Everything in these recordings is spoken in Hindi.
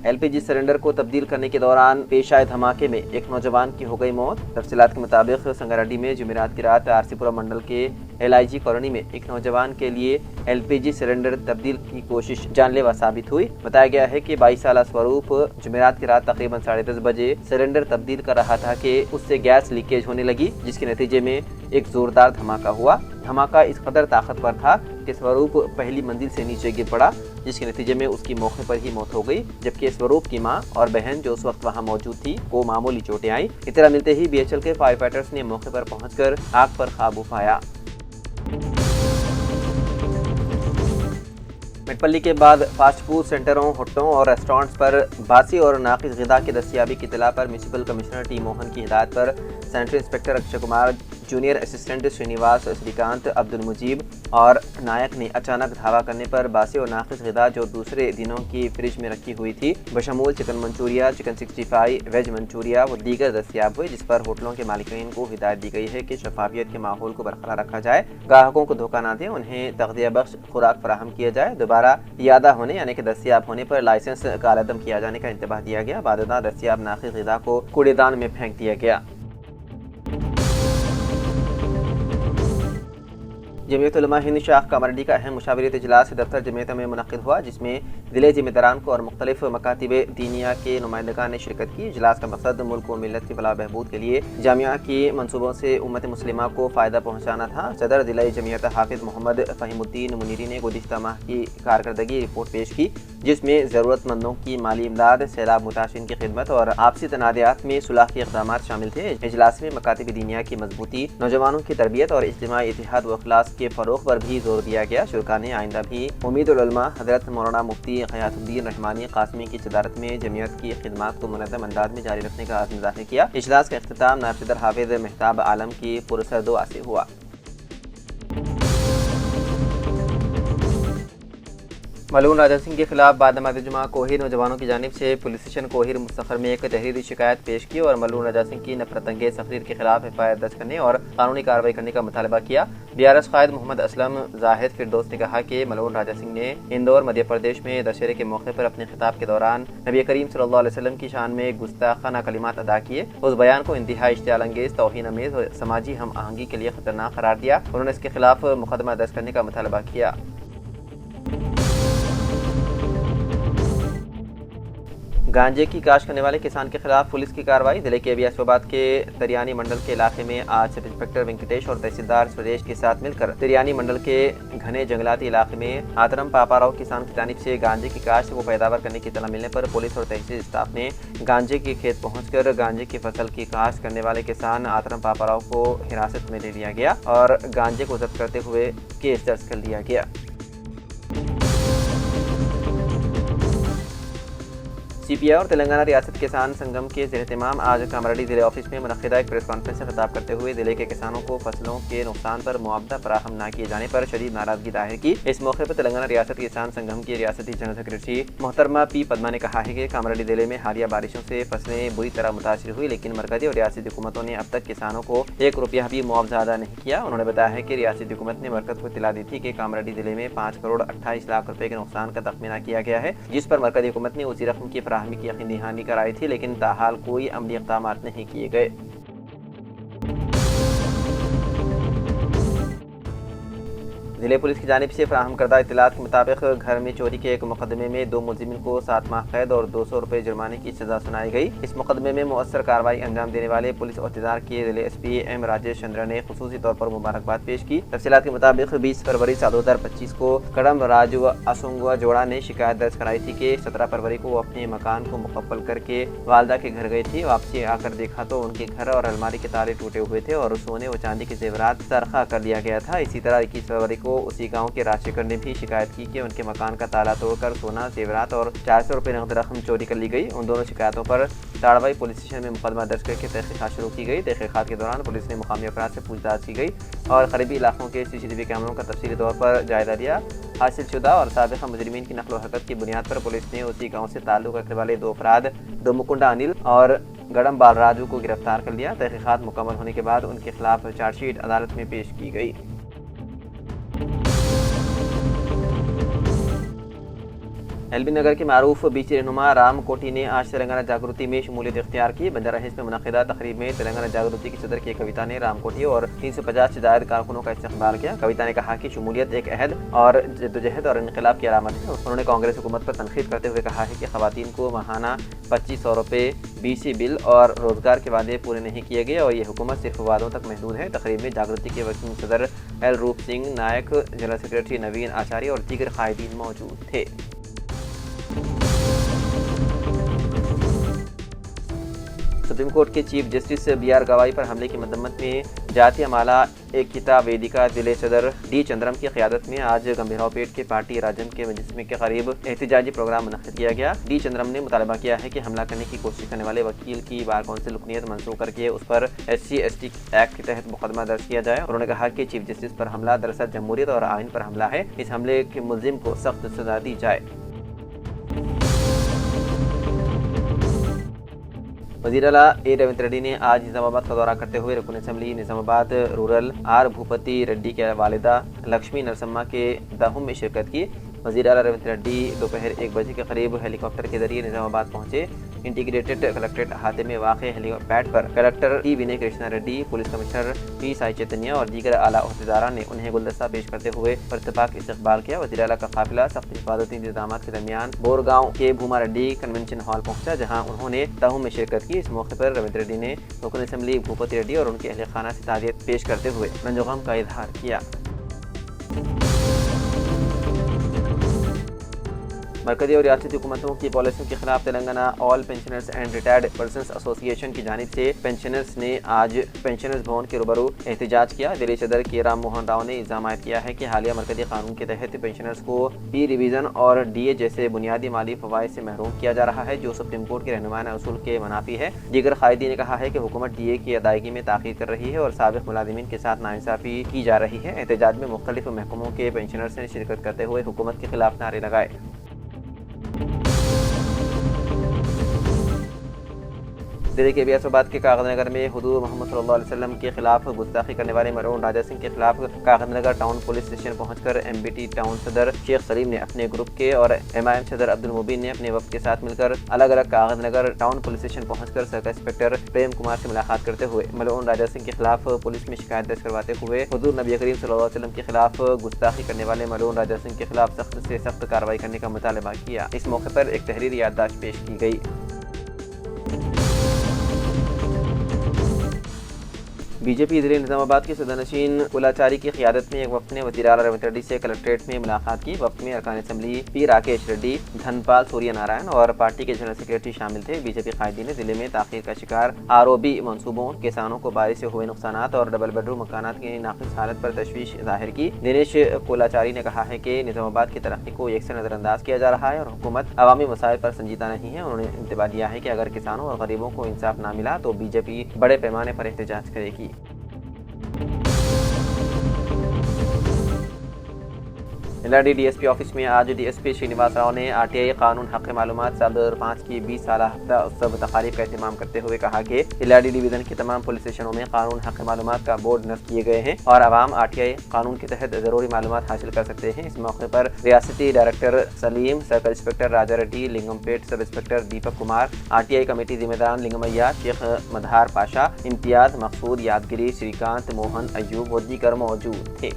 एलपीजी सिलेंडर को तब्दील करने के दौरान पेश आए धमाके में एक नौजवान की हो गई मौत। तफसीलात के मुताबिक संगारेड्डी में जुमेरात की रात आरसीपुरा मंडल के एलआईजी कॉलोनी में एक नौजवान के लिए एलपीजी सिलेंडर तब्दील की कोशिश जानलेवा साबित हुई। बताया गया है कि 22 साल स्वरूप जुमेरात की रात तकरीबन 10:30 बजे सिलेंडर तब्दील कर रहा था कि उससे गैस लीकेज होने लगी, जिसके नतीजे में एक जोरदार धमाका हुआ। धमाका इस कदर ताकतवर था कि स्वरूप पहली मंजिल से नीचे गिर पड़ा, जिसके नतीजे में उसकी मौके पर ही मौत हो गई, जबकि स्वरूप की मां और बहन जो उस वक्त वहां मौजूद थी को मामूली चोटें आई। इत्तला मिलते ही बीएचएल के फायर फाइटर्स ने मौके पर पहुंचकर आग पर काबू पाया। मेटपल्ली के बाद फास्ट फूड सेंटरों, होटलों और रेस्टोरेंट्स पर बासी और नाकिस ग़िज़ा की दस्तयाबी की इत्तला पर म्यूनिसिपल कमिश्नर टी मोहन की हिदायत पर sanitary inspector Akshay Kumar, junior assistant Srinivas, Srikanth, Abdul Mujeeb और नायक ने अचानक धावा करने पर बासी और नाकिस ग़िज़ा जो दूसरे दिनों की फ्रिज में रखी हुई थी बशमूल chicken Manchurian, chicken 65, veg Manchurian व दीगर दस्तयाब हुए, जिस पर होटलों के मालिकीन को हिदायत दी गई है कि शफाफियत के माहौल को बरकरार रखा जाए, ग्राहकों को धोखा न दें, उन्हें तग़ज़िया बख्श खुराक फराहम किया जाए। दोबारा यादा होने यानी कि दस्तयाब होने पर लाइसेंस कालअदम किया जाने का इंतबाह दिया गया। बाददा दस्तयाब नाकिस ग़िज़ा को कूड़ेदान में फेंक दिया गया। जमीयत उलमा हिंद शाख कामारेड्डी का अहम मुशावरती इजलास दफ्तर जमीयत में मुनक़िद हुआ, जिसमें ज़िले ज़िम्मेदारान को और मुख्तलिफ मकातिब दीनिया के नुमाइंदगान ने शिरकत की। इजलास का मकसद मुल्क व मिल्लत की फलाह बहबूद के लिए जामिया की मनसूबों से उम्मत मुस्लिमा को फ़ायदा पहुँचाना था। सदर ज़िला जमीयत हाफिज़ मोहम्मद फ़हीमुद्दीन मुनीरी ने गुज़िश्ता माह की कारकर्दगी रिपोर्ट पेश की, जिसमें ज़रूरतमंदों की माली इमदाद, सैलाब मुतासिरीन की खिदमत और आपसी तनाज़ात में सुलह के इक़दामात शामिल थे। इजलास में मकातिब दीनिया की मजबूती, नौजवानों की तरबियत और इज्तिमाई इत्तेहाद व इखलास के फ़रोग़ पर भी जोर दिया गया। शुरका ने आइंदा भी उम्मीदुल उलमा हज़रत मौलाना मुफ्ती ग़ियासुद्दीन रहमानी क़ासिमी की सदारत में जमीयत की खिदमात को मुनज़्ज़म अंदाज में जारी रखने का अज़्म ज़ाहिर किया। इजलास का इख्तिताम नायब सदर हाफिज़ मेहताब आलम की पुरसर दुआ से हुआ। मलून राजा सिंह के खिलाफ बाद नमाज़ जुमा कोहिर नौजवानों की जानिब से पुलिस स्टेशन कोहिर मुस्तखर में एक तहरीरी शिकायत पेश की और मलून राजा सिंह की नफरत अंगेज़ तकरीर के खिलाफ एफआईआर दर्ज करने और कानूनी कार्रवाई करने का मुतालबा किया। बीआरएस कायद मोहम्मद असलम जाहिद फिरदौस ने कहा कि मलून राजा सिंह ने इंदौर मध्य प्रदेश में दशहरे के मौके पर अपने खिताब के दौरान नबी करीम सल्लल्लाहु अलैहि वसल्लम की शान में गुस्ताखाना कलिमात अदा किए। उस बयान को इंतहाई इश्तियाल अंगेज़, तौहीन अमेज़ और समाजी हम आहंगी के लिए खतरनाक करार दिया। उन्होंने इसके खिलाफ मुकदमा दर्ज करने का मुतालबा किया। गांजे की काश्त करने वाले किसान के खिलाफ पुलिस की कार्रवाई। जिले के अबियासबाद के तिरियानी मंडल के इलाके में आज सब इंस्पेक्टर वेंकटेश और तहसीलदार सुरेश के साथ मिलकर तिरियानी मंडल के घने जंगलाती इलाके में आतरम पापाराव किसान की जानिब से गांजे की काश्त व पैदावार करने की इत्तला मिलने पर पुलिस और तहसील स्टाफ ने गांजे के खेत पहुंचकर गांजे की फसल की काश्त करने वाले किसान आतरम पापाराव को हिरासत में ले लिया गया और गांजे को जब्त करते हुए केस दर्ज कर लिया गया। सीपीआई और तेलंगाना रियासत किसान संगम के ज़ेर-ए-इत्तिमाम आज कामारेड्डी जिले ऑफिस में मुनक़्क़िदा एक प्रेस कॉन्फ्रेंस से खिताब करते हुए जिले के किसानों को फसलों के नुकसान पर मुआवजा फराहम न किए जाने पर शदीद नाराजगी जाहिर की। इस मौके पर तेलंगाना रियासत किसान संगम की रियासती जनरल सेक्रेटरी मोहतरमा पी पद्मा ने कहा है कि कामारेड्डी जिले में हालिया बारिशों से फसलें बुरी तरह मुतासिर हुई, लेकिन मरकजी और रियासती हुकूमतों ने अब तक किसानों को 1 रुपया भी मुआवजा अदा नहीं किया। उन्होंने बताया है कि रियासती हुकूमत ने मरकज को इत्तला दी थी कि कामारेड्डी जिले में 5 करोड़ 28 लाख रुपए के नुकसान का तखमीना किया गया है, जिस पर मरकजी हुकूमत ने उसी रकम की फराहमी की यकीनी दहानी कराई थी, लेकिन ताहाल कोई अमली इक़दामात नहीं किए गए। जिले पुलिस की जानिब से फराहम करदा इत्तलात के मुताबिक घर में चोरी के एक मुकदमे में 2 मुलजिमिन को 7 माह कैद और 200 रुपये जुर्माने की सजा सुनाई गई। इस मुकदमे में मुअस्सर कार्रवाई अंजाम देने वाले पुलिस अहदेदार के जिले एसपी एम राजेश चंद्र ने खुसूसी तौर पर मुबारकबाद पेश की। तफसीलात के मुताबिक 20 फरवरी 2025 को कड़म राज व असुंगवा जोड़ा ने शिकायत दर्ज कराई थी कि 17 फरवरी को वो अपने मकान को मुकम्मल करके वालदा के घर गए थे। वापसी आकर देखा तो उनके घर और अलमारी के ताले टूटे हुए थे और सोने व चांदी के जेवरात सरखा कर लिया गया था। इसी तरह 21 फरवरी को उसी गांव के राजशेखर ने भी शिकायत की कि उनके मकान का ताला तोड़कर सोना, जेवरात और 400 रुपये नकद रकम चोरी कर ली गई। उन दोनों शिकायतों पर ताड़वाई पुलिस स्टेशन में मुकदमा दर्ज करके तहकीकात शुरू की गई। तहकीकात के दौरान पुलिस ने मुकामी अफराद से पूछताछ की गई और करीबी इलाकों के CCTV कैमरों का तफसीली तौर पर जायजा लिया। हासिल शुदा और साबिक़ा मुजरिमीन की नकलो हरकत की बुनियाद पर पुलिस ने उसी गाँव से ताल्लुक़ रखने वाले 2 अफराद, 2 मुकुंडा अनिल और गडम बालराजू को गिरफ्तार कर लिया। तहकीकात मुकम्मल होने के बाद उनके खिलाफ चार्जशीट अदालत में पेश की गई। एलबी नगर के मारूफ बीची रहनुमा राम कोटी ने आज तेलंगाना जागृति में शमूलियत इख्तियार की। बंजारा हिल्स में मुनक़िदा तकरीब में तेलंगाना जागृति की सदर की कविता ने राम कोटी और 350 से ज़ायद कारकुनों का इस्तकबाल किया। कविता ने कहा कि शमूलियत एक अहद और जद्दोजहद और इनकलाब की अलामत है। उन्होंने कांग्रेस हुकूमत पर तनकीद करते हुए कहा है कि ख़वातीन को माहाना 2500 रुपये BC बिल और रोज़गार के वादे पूरे नहीं किए गए और ये हुकूमत सिर्फ वादों तक महदूद है। तकरीब में जागृति के वर्किंग सदर एल रूप सिंह नायक, जनरल सेक्रेटरी नवीन आचार्य और दीगर कायदीन मौजूद थे। सुप्रीम कोर्ट के चीफ जस्टिस BR गवाई पर हमले की मजम्मत में जातीय माला एक किताब वेदिका जिले सदर D चंद्रम की क़यादत में आज गंभीरावपेट के पार्टी राजन के मजस्मे के करीब एहतजाजी प्रोग्राम मुनक़्क़िद किया गया। D चंद्रम ने मुतालबा किया है कि हमला करने की कोशिश करने वाले वकील की बार कौंसिल रुकनीत मंसूख करके उस पर SC/ST एक्ट के तहत मुकदमा दर्ज किया जाए। उन्होंने कहा कि चीफ जस्टिस पर हमला दरअसल जमहूरियत और आइन पर हमला है। इस हमले के मुल्जिम को सख्त सजा दी जाए। वज़ीर आला A रेवंत रेड्डी ने आज निज़ामाबाद का दौरा करते हुए रुकन assembly Nizamabad rural R Bhupathi Reddy के वालिदा लक्ष्मी नरसम्मा के दाहुम में शिरकत की। वज़ीर आला रेवंत रेड्डी दोपहर 1 बजे के करीब हेलीकॉप्टर के जरिए निज़ामाबाद पहुंचे। इंटीग्रेटेड कलेक्ट्रेट अहाते में वाक़ हेलीपैड पर collector T Vinay Krishna Reddy, police commissioner P Sai Chaitanya और दीगर आला ओहदेदारान ने उन्हें गुलदस्ता पेश करते हुए परतपाक इस्तकबाल किया। वज़ीर आला का काफिला सख्त हिफाजती इंतजाम के दरमियान बोरगांव के भूमा रेड्डी कन्वेंशन हॉल पहुंचा, जहां उन्होंने तहुम में शिरकत की। इस मौके पर रेवंत रेड्डी ने रुकन असम्बली भूपति रेड्डी और उनके अहल खाना से ताज़ियत पेश करते हुए रंजोगम का इजहार किया। मरकज़ी और रियासती हुकूमतों की पॉलिसियों के खिलाफ Telangana all pensioners and retired persons association की जानिब से पेंशनर्स ने आज पेंशनर्स भवन के रूबरू एहतजाज किया। दिल्ली सदर के राम मोहन राव ने इल्ज़ाम आयद किया है कि हालिया मरकज़ी कानून के तहत पेंशनर्स को पी रिवीजन और DA जैसे बुनियादी माली फ़वाइद से महरूम किया जा रहा है, जो सुप्रीम कोर्ट के रहनुमाना असूल के मुनाफी है। दीगर कायदी ने कहा है कि हुकूमत DA की अदायगी में ताख़ीर कर रही है और साबिक़ मुलाजिमीन के साथ नाइंसाफ़ी की जा रही है। एहतजाज में मुख्तलिफ महकमों के पेंशनर्स ने शिरकत करते हुए हुकूमत के खिलाफ नारे लगाए। दिल्ली के बियासाबाद के कागजनगर में हुजूर मोहम्मद सल्लल्लाहु अलैहि वसल्लम के खिलाफ गुस्ताखी करने वाले मरहूम राजा सिंह के खिलाफ कागजनगर टाउन पुलिस स्टेशन पहुंचकर MBT टाउन सदर शेख सलीम ने अपने ग्रुप के और MIM सदर अब्दुल मुबीन ने अपने वक्त के साथ मिलकर अलग अलग कागजनगर टाउन पुलिस स्टेशन पहुंचकर सर्कल इंस्पेक्टर प्रेम कुमार से मुलाकात करते हुए मलऊन राजा सिंह के खिलाफ पुलिस में शिकायत दर्ज करवाते हुए हुजूर नबी करीम सल्लल्लाहु अलैहि वसल्लम के खिलाफ गुस्ताखी करने वाले मलऊन राजा सिंह के खिलाफ सख्त से सख्त कार्रवाई करने का मुतालबा किया। इस मौके पर एक तहरीरी याददाश्त पेश की गई। बीजेपी जिले निज़ामाबाद के सदरनशीन कुलाचारी की क़ियादत में एक वफ़द ने वज़ीर आला रेवंत रेड्डी से कलेक्ट्रेट में मुलाकात की। वफ़द में अरकान असम्बली P राकेश रेड्डी, धनपाल सूर्य नारायण और पार्टी के जनरल सेक्रेटरी शामिल थे। बीजेपी कायदी ने जिले में ताख़ीर का शिकार ROB मनसूबों, किसानों को बारिश से हुए नुकसानात और डबल बेडरूम मकानात की नाक़िस हालत पर तशवीश ज़ाहिर की। दिनेश कुलाचारी ने कहा है कि निज़ामाबाद की तरक्की को यकसर नज़रअंदाज किया जा रहा है और हुकूमत अवामी मसाइल पर संजीदा नहीं है। उन्होंने इंतबाह दिया है कि अगर किसानों और गरीबों को इंसाफ न मिला तो बीजेपी बड़े पैमाने पर एहतजाज करेगी। LRD DSP ऑफिस में आज DSP श्रीनिवास राव ने RTI कानून हक़ मालूमात साल 2005 की 20 साला हफ्ता उत्सव तकारीब का एहतमाम करते हुए कहा कि LRD डिवीज़न के तमाम पुलिस स्टेशनों में कानून हक़ मालूमात का बोर्ड नस्ब किए गए हैं और आवाम RTI कानून के तहत ज़रूरी मालूमात हासिल कर सकते हैं। इस मौके पर रियासती डायरेक्टर सलीम, सर्कल इंस्पेक्टर राजा Reddy, लिंगमपेट sub inspector Deepak Kumar, RTI committee जिम्मेदारान लिंगमैया, Sheikh मदहार Pasha, इम्तियाज़, मकसूद, यादगिरी, श्रीकांत, मोहन, अयूब व दीगर मौजूद थे।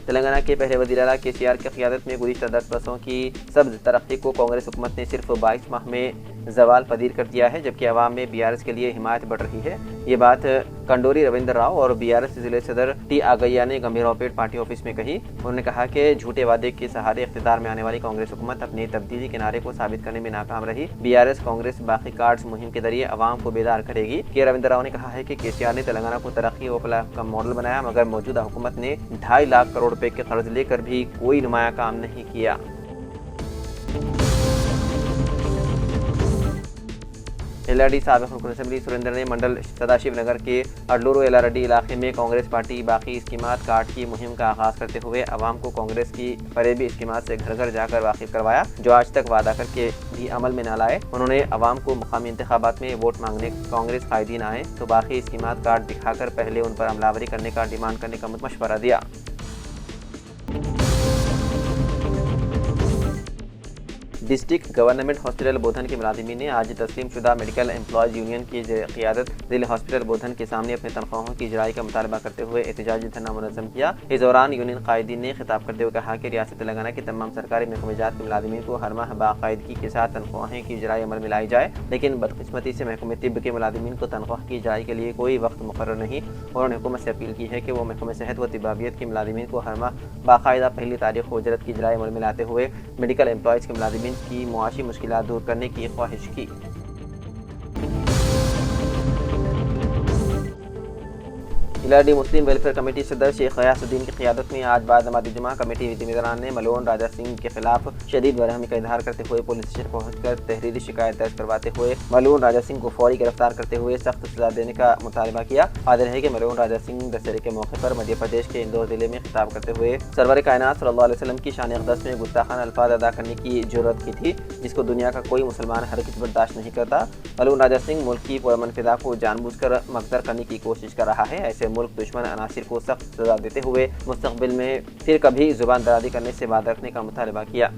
तेलंगाना के पहले वज़ीर आला KCR की क़ियादत में गुज़िश्ता 10 बरसों की सब्ज़ तरक्की को कांग्रेस हुकूमत ने सिर्फ 22 माह में जवाल पदीर कर दिया है, जबकि अवाम में BRS के लिए हिमायत बढ़ रही है। ये बात कंडोरी रविंद्र राव और BRS जिले सदर T आगैया ने गंभीरावपेट पार्टी ऑफिस में कही। उन्होंने कहा कि झूठे वादे के सहारे इख्तिदार में आने वाली कांग्रेस हुकूमत अपने तब्दीली के नारे को साबित करने में नाकाम रही। BRS कांग्रेस बाकी कार्ड्स मुहिम के जरिए अवाम को बेदार करेगी। के रविंद्र राव ने कहा है कि KCR ने तेलंगाना को तरक्की व फलाह का मॉडल बनाया, मगर मौजूदा हुकूमत ने 2.5 लाख करोड़ रुपए के कर्ज लेकर भी कोई नुमाया काम नहीं किया। एलआरडी साबिक़ रुकन असम्बली सुरेंद्र ने मंडल सदाशिव नगर के अडलूरू एलआरडी इलाके में कांग्रेस पार्टी बाकी स्कीमात कार्ड की मुहिम का आगाज़ करते हुए अवाम को कांग्रेस की फरेबी स्कीमात से घर घर जाकर वाकिफ करवाया, जो आज तक वादा करके भी अमल में न लाए। उन्होंने अवाम को मुकामी इंतखाबात में वोट मांगने कांग्रेस कायदीन आए तो बाकी स्कीमात कार्ड दिखाकर पहले उन पर अमलावरी करने का डिमांड करने का मशवरा दिया। डिस्ट्रिक्ट गवर्नमेंट हॉस्पिटल बोधन के मुलाजिमीन ने आज तस्लीम शुदा मेडिकल एम्प्लॉयज़ यूनियन की क़ियादत ज़िला हॉस्पिटल बोधन के सामने अपने तनख्वाहों की इजराई का मुतालबा करते हुए एहतजाजी धरना मुनज़्ज़म किया। इस दौरान यूनियन कायदीन ने खिताब करते हुए कहा कि रियासत तेलंगाना के तमाम सरकारी महकमेजात के मुलाजिमीन को हर माह बाकायदगी के साथ तनख्वाहें की इजराई अमल में लाई जाए, लेकिन बदकिस्मती से महकमे तिब्ब के मुलाजिमीन को तनख्वाह की इजराई के लिए कोई वक्त मुकर्रर नहीं। उन्होंने हुकूमत से अपील की है कि वो महकमे सेहत व तिब्बाबियत के मुलाजिमीन को हर माह बाकायदा पहली तारीख को उजरत की इजराई अमल में लाते हुए मेडिकल एम्प्लॉयज़ के मुलाजिमीन की मुआशी मुश्किलात दूर करने की ख्वाहिश की। एलआरडी मुस्लिम वेलफेयर कमेटी सदर शेख गयासुद्दीन की क़ियादत में आज बाद नमाज़ जुमा कमेटी ज़िम्मेदारान ने मलोन राजा सिंह के खिलाफ शदीद बरहमी का इजहार करते हुए पुलिस स्टेशन पहुंचकर तहरीरी शिकायत दर्ज करवाते हुए मलोन राजा सिंह को फौरी गिरफ्तार करते हुए सख्त सजा देने का मुतालबा किया। हाजिर है कि मलोन राजा सिंह दशहरे के मौके पर मध्य प्रदेश के इंदौर जिले में खिताब करते हुए सरवर कायनात सल्लल्लाहु अलैहि वसल्लम की शान अक़दस में गुस्ताखाना अल्फाज अदा करने की जुर्रत की थी, जिसको दुनिया का कोई मुसलमान हरगिज़ बर्दाश्त नहीं करता। मलोन राजा सिंह मुल्क की पुरअमन फिजा को जानबूझकर मकदर करने की कोशिश कर रहा है। ऐसे मुल्क दुश्मन अनासिर को सख्त सजा देते हुए मुस्तक़बिल में फिर कभी जुबान दराजी करने से बात रखने का मुतालबा किया।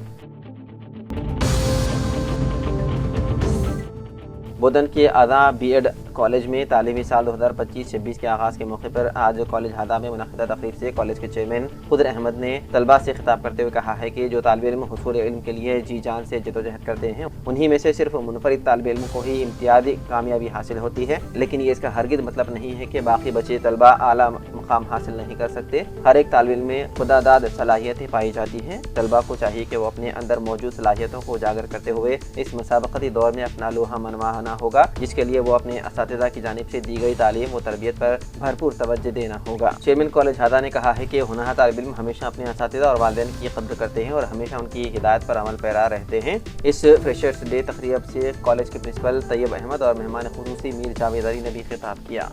बोधन के आधा बीएड कॉलेज में तालीमी साल 2025-26 के आगाज़ के मौके पर आज कॉलेज हादा में मुनक़िदा तकरीब से कॉलेज के चेयरमैन खुदर अहमद ने तलबा से खिताब करते हुए कहा है कि जो तालिब इल्म हुसूल इल्म के लिए जी जान से जदोजहद करते हैं, उन्हीं में से सिर्फ मुनफरिद तालिब इल्म को ही इम्तियाज़ी कामयाबी हासिल होती है, लेकिन ये इसका हरगिज़ मतलब नहीं है कि बाकी बचे तलबा आला मुकाम हासिल नहीं कर सकते। हर एक तालिब इल्म में खुदादाद सलाहियतें पाई जाती हैं। तलबा को चाहिए कि वो अपने अंदर मौजूद सलाहियतों को उजागर करते हुए इस मुसाबक़ती दौर में अपना लोहा मनवाना होगा, जिसके लिए वो अपने असातिज़ा की जानिब से दी गई तालीम व तरबियत पर भरपूर तवज्जो देना होगा। चेयरमैन कॉलेज हादा ने कहा है कि हुनर तालिब इल्म हमेशा अपने असातिज़ा और वालिदैन की कद्र करते हैं और हमेशा उनकी हिदायत पर अमल पैरा रहते हैं। इस फ्रेशर्स डे तकरीब से कॉलेज के प्रिंसिपल तैयब अहमद और मेहमान खुसूसी मीर जावेद अली ने भी खिताब किया।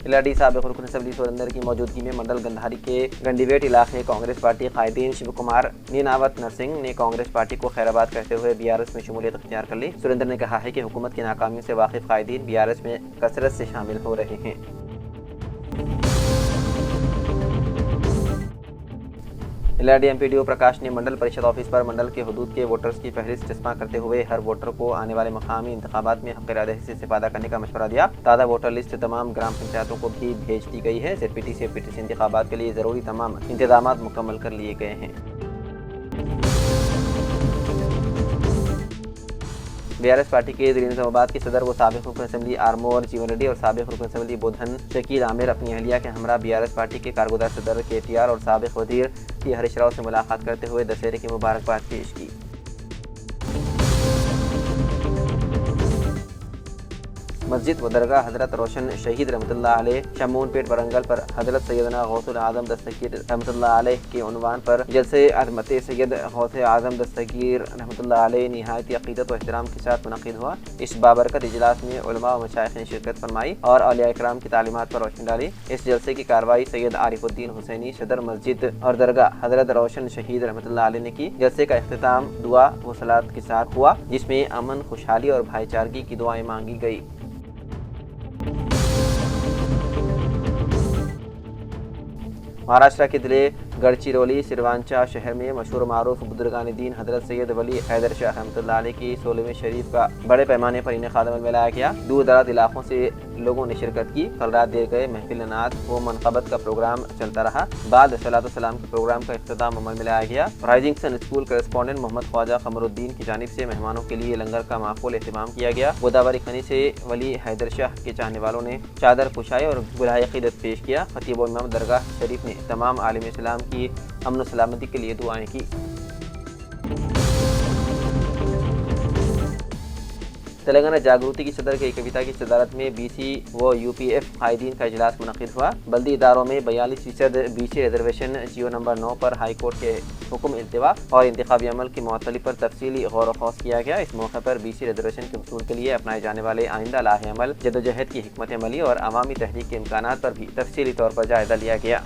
एलआरडी साबिक़ रुकन असम्बली सुरेंद्र की मौजूदगी में मंडल गंधारी के गंडीवेट इलाके कांग्रेस पार्टी कायदीन शिव कुमार नीनावत नरसिंह ने कांग्रेस पार्टी को खैराबाद कहते हुए बीआरएस में शमूलियत अख्तियार कर ली। सुरेंद्र ने कहा है कि हुकूमत की नाकामियों से वाकिफ कायदीन बीआरएस में कसरत से शामिल हो रहे हैं। एलआरडी एमपीडीओ प्रकाश ने मंडल परिषद ऑफिस पर मंडल के हुदूद के वोटर्स की फहरिस्त चस्पा करते हुए हर वोटर को आने वाले मकामी इंतखाबात में हक़ इरादे से इस्तेफादा करने का मशवरा दिया। ताज़ा वोटर लिस्ट तमाम ग्राम पंचायतों को भी भेज दी गई है। ZPTC PTC इंतखाबात के लिए ज़रूरी तमाम इंतजाम मुकम्मल कर लिए गए हैं। बीआरएस पार्टी के ज़िला निज़ामाबाद के सदर व साबिक़ रुकन असम्बली आरमोर जीवन रेड्डी और साबिक़ रुकन असम्बली बोधन शकील आमिर अपनी अहलिया के हमरा बीआरएस पार्टी के कारगुज़ार सदर KTR और साबिक़ वज़ीर की हरीश राव से मुलाकात करते हुए दशहरे की मुबारकबाद पेश की। मस्जिद व दरगाह हज़रत रोशन शहीद रहमतुल्लाह अलैह शमूनपेट बरंगल पर हज़रत सैयदना गौसुल आज़म दस्तगीर रहमतुल्लाह अलैह के उन्वान पर जलसे अज़मत सैयद गौसे आज़म दस्तगीर रहमतुल्लाह अलैह निहायत अक़ीदत व एहतराम के साथ मुनक़िद हुआ। इस बाबरकत इजलास में उलमा व मशाइख़ ने शिरकत फरमाई और औलिया इकराम की तालीमात पर रोशनी डाली। इस जलसे की कार्रवाई सैयद आरिफुद्दीन हुसैनी सदर मस्जिद और दरगाह हज़रत रोशन शहीद रहमतुल्लाह अलैह ने की। जलसे का इख्तिताम दुआ व सलात के साथ हुआ, जिसमें अमन, खुशहाली और भाईचारगी की दुआएं मांगी गई। महाराष्ट्र के जिले गढ़चिरौली सिरवांचा शहर में मशहूर मारूफ बुजुर्गान दीन हज़रत सैयद वली हैदर शाह रहमतुल्लाह अलैह की 16वीं शरीफ का बड़े पैमाने पर इनेकाद अमल में लाया गया। दूर दराज इलाकों से लोगों ने शिरकत की। कल रात देर गए महफिल नात व मनक़बत का प्रोग्राम चलता रहा। बाद सलातो सलाम के प्रोग्राम का इख्तिताम अमल में लाया गया। Rising sun school correspondent Mohammed Khwaja Kamruddin की जानिब से मेहमानों के लिए लंगर का माकूल एहतमाम किया गया। गोदावरी खनी से वली हैदर शाह के चाहने वालों ने चादर पुशाई और बुलाए अक़ीदत पेश किया। खतीब व इमाम दरगाह शरीफ ने तमाम आलिम इस्लाम की अमन व सलामती के लिए दुआएं की। तेलंगाना जागृति की सदर की कविता की सदारत में BC व UPF कायदीन का इजलास मुनक़िद हुआ। बल्दी इदारों में 42% BC रिजर्वेशन जियो नंबर 9 पर हाई कोर्ट के हुक्म इल्तिवा और इंतखाबी अमल की मुअत्तली पर तफसीली गौर व खौस किया गया। इस मौके पर BC रिजर्वेशन के उसूल के लिए अपनाए जाने वाले आइंदा लाहे अमल, जदोजहद की हिकमत अमली और अवामी तहरीक के इम्कानात पर भी तफसीली तौर पर जायजा लिया गया।